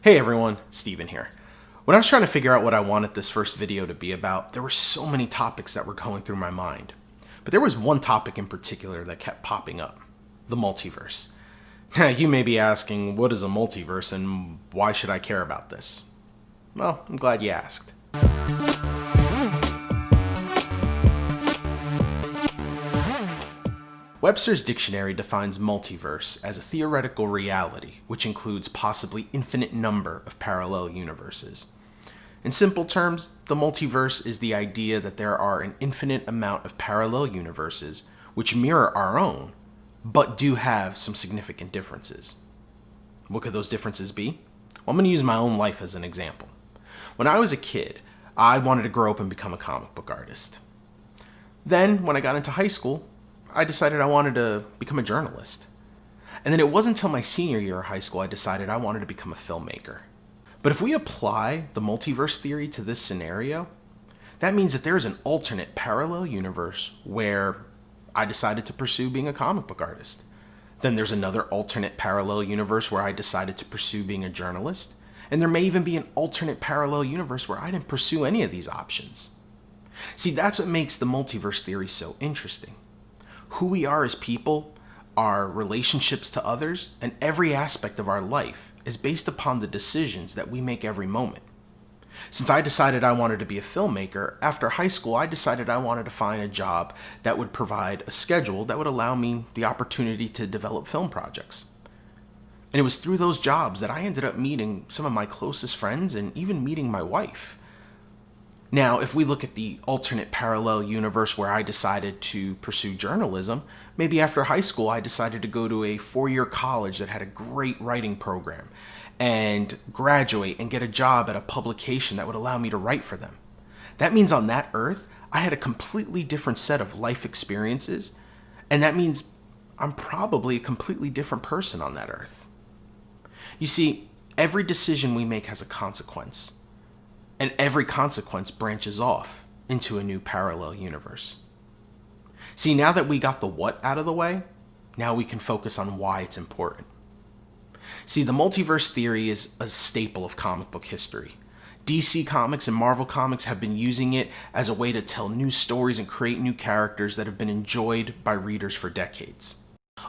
Hey everyone, Steven here. When I was trying to figure out what I wanted this first video to be about, there were so many topics that were going through my mind. But there was one topic in particular that kept popping up: the multiverse. Now, you may be asking, what is a multiverse and why should I care about this? Well, I'm glad you asked. Webster's dictionary defines multiverse as a theoretical reality which includes possibly infinite number of parallel universes. In simple terms, the multiverse is the idea that there are an infinite amount of parallel universes which mirror our own, but do have some significant differences. What could those differences be? Well, I'm going to use my own life as an example. When I was a kid, I wanted to grow up and become a comic book artist. Then, when I got into high school, I decided I wanted to become a journalist. And then it wasn't until my senior year of high school I decided I wanted to become a filmmaker. But if we apply the multiverse theory to this scenario, that means that there is an alternate parallel universe where I decided to pursue being a comic book artist. Then there's another alternate parallel universe where I decided to pursue being a journalist. And there may even be an alternate parallel universe where I didn't pursue any of these options. See, that's what makes the multiverse theory so interesting. Who we are as people, our relationships to others, and every aspect of our life is based upon the decisions that we make every moment. Since I decided I wanted to be a filmmaker, after high school I decided I wanted to find a job that would provide a schedule that would allow me the opportunity to develop film projects. And it was through those jobs that I ended up meeting some of my closest friends and even meeting my wife. Now, if we look at the alternate parallel universe where I decided to pursue journalism, maybe after high school I decided to go to a 4-year college that had a great writing program and graduate and get a job at a publication that would allow me to write for them. That means on that earth, I had a completely different set of life experiences, and that means I'm probably a completely different person on that earth. You see, every decision we make has a consequence. And every consequence branches off into a new parallel universe. See, now that we got the what out of the way, now we can focus on why it's important. See, the multiverse theory is a staple of comic book history. DC Comics and Marvel Comics have been using it as a way to tell new stories and create new characters that have been enjoyed by readers for decades.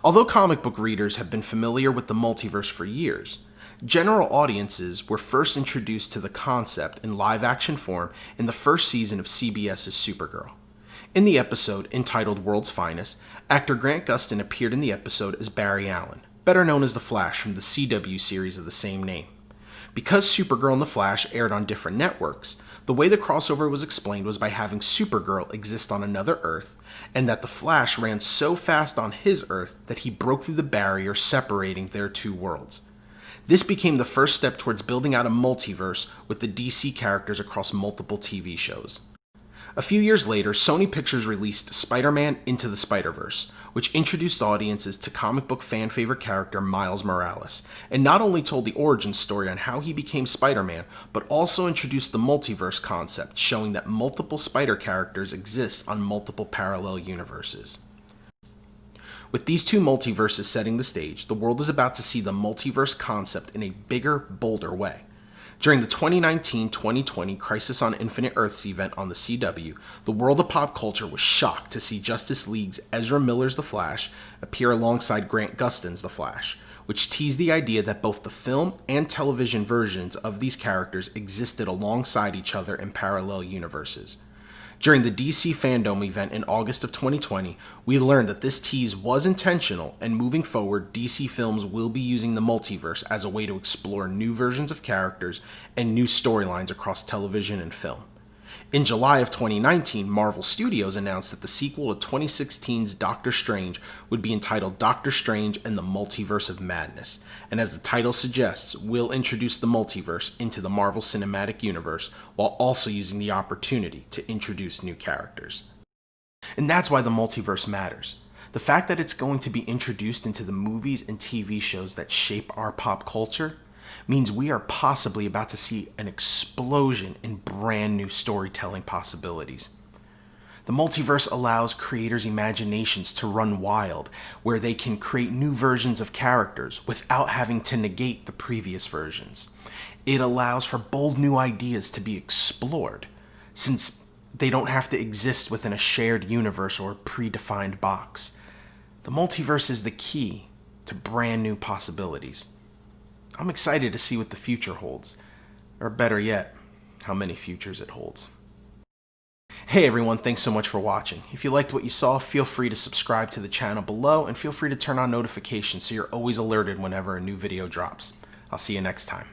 Although comic book readers have been familiar with the multiverse for years, general audiences were first introduced to the concept in live-action form in the first season of CBS's Supergirl. In the episode, entitled World's Finest, actor Grant Gustin appeared in the episode as Barry Allen, better known as The Flash from the CW series of the same name. Because Supergirl and The Flash aired on different networks, the way the crossover was explained was by having Supergirl exist on another Earth, and that The Flash ran so fast on his Earth that he broke through the barrier separating their two worlds. This became the first step towards building out a multiverse with the DC characters across multiple TV shows. A few years later, Sony Pictures released Spider-Man Into the Spider-Verse, which introduced audiences to comic book fan favorite character Miles Morales, and not only told the origin story on how he became Spider-Man, but also introduced the multiverse concept, showing that multiple Spider characters exist on multiple parallel universes. With these two multiverses setting the stage, the world is about to see the multiverse concept in a bigger, bolder way. During the 2019-2020 Crisis on Infinite Earths event on the CW, the world of pop culture was shocked to see Justice League's Ezra Miller's The Flash appear alongside Grant Gustin's The Flash, which teased the idea that both the film and television versions of these characters existed alongside each other in parallel universes. During the DC Fandom event in August of 2020, we learned that this tease was intentional, and moving forward, DC Films will be using the multiverse as a way to explore new versions of characters and new storylines across television and film. In July of 2019, Marvel Studios announced that the sequel to 2016's Doctor Strange would be entitled Doctor Strange and the Multiverse of Madness, and as the title suggests, will introduce the multiverse into the Marvel Cinematic Universe while also using the opportunity to introduce new characters. And that's why the multiverse matters. The fact that it's going to be introduced into the movies and TV shows that shape our pop culture means we are possibly about to see an explosion in brand new storytelling possibilities. The multiverse allows creators' imaginations to run wild, where they can create new versions of characters without having to negate the previous versions. It allows for bold new ideas to be explored, since they don't have to exist within a shared universe or a predefined box. The multiverse is the key to brand new possibilities. I'm excited to see what the future holds, or better yet, how many futures it holds. Hey everyone, thanks so much for watching. If you liked what you saw, feel free to subscribe to the channel below and feel free to turn on notifications so you're always alerted whenever a new video drops. I'll see you next time.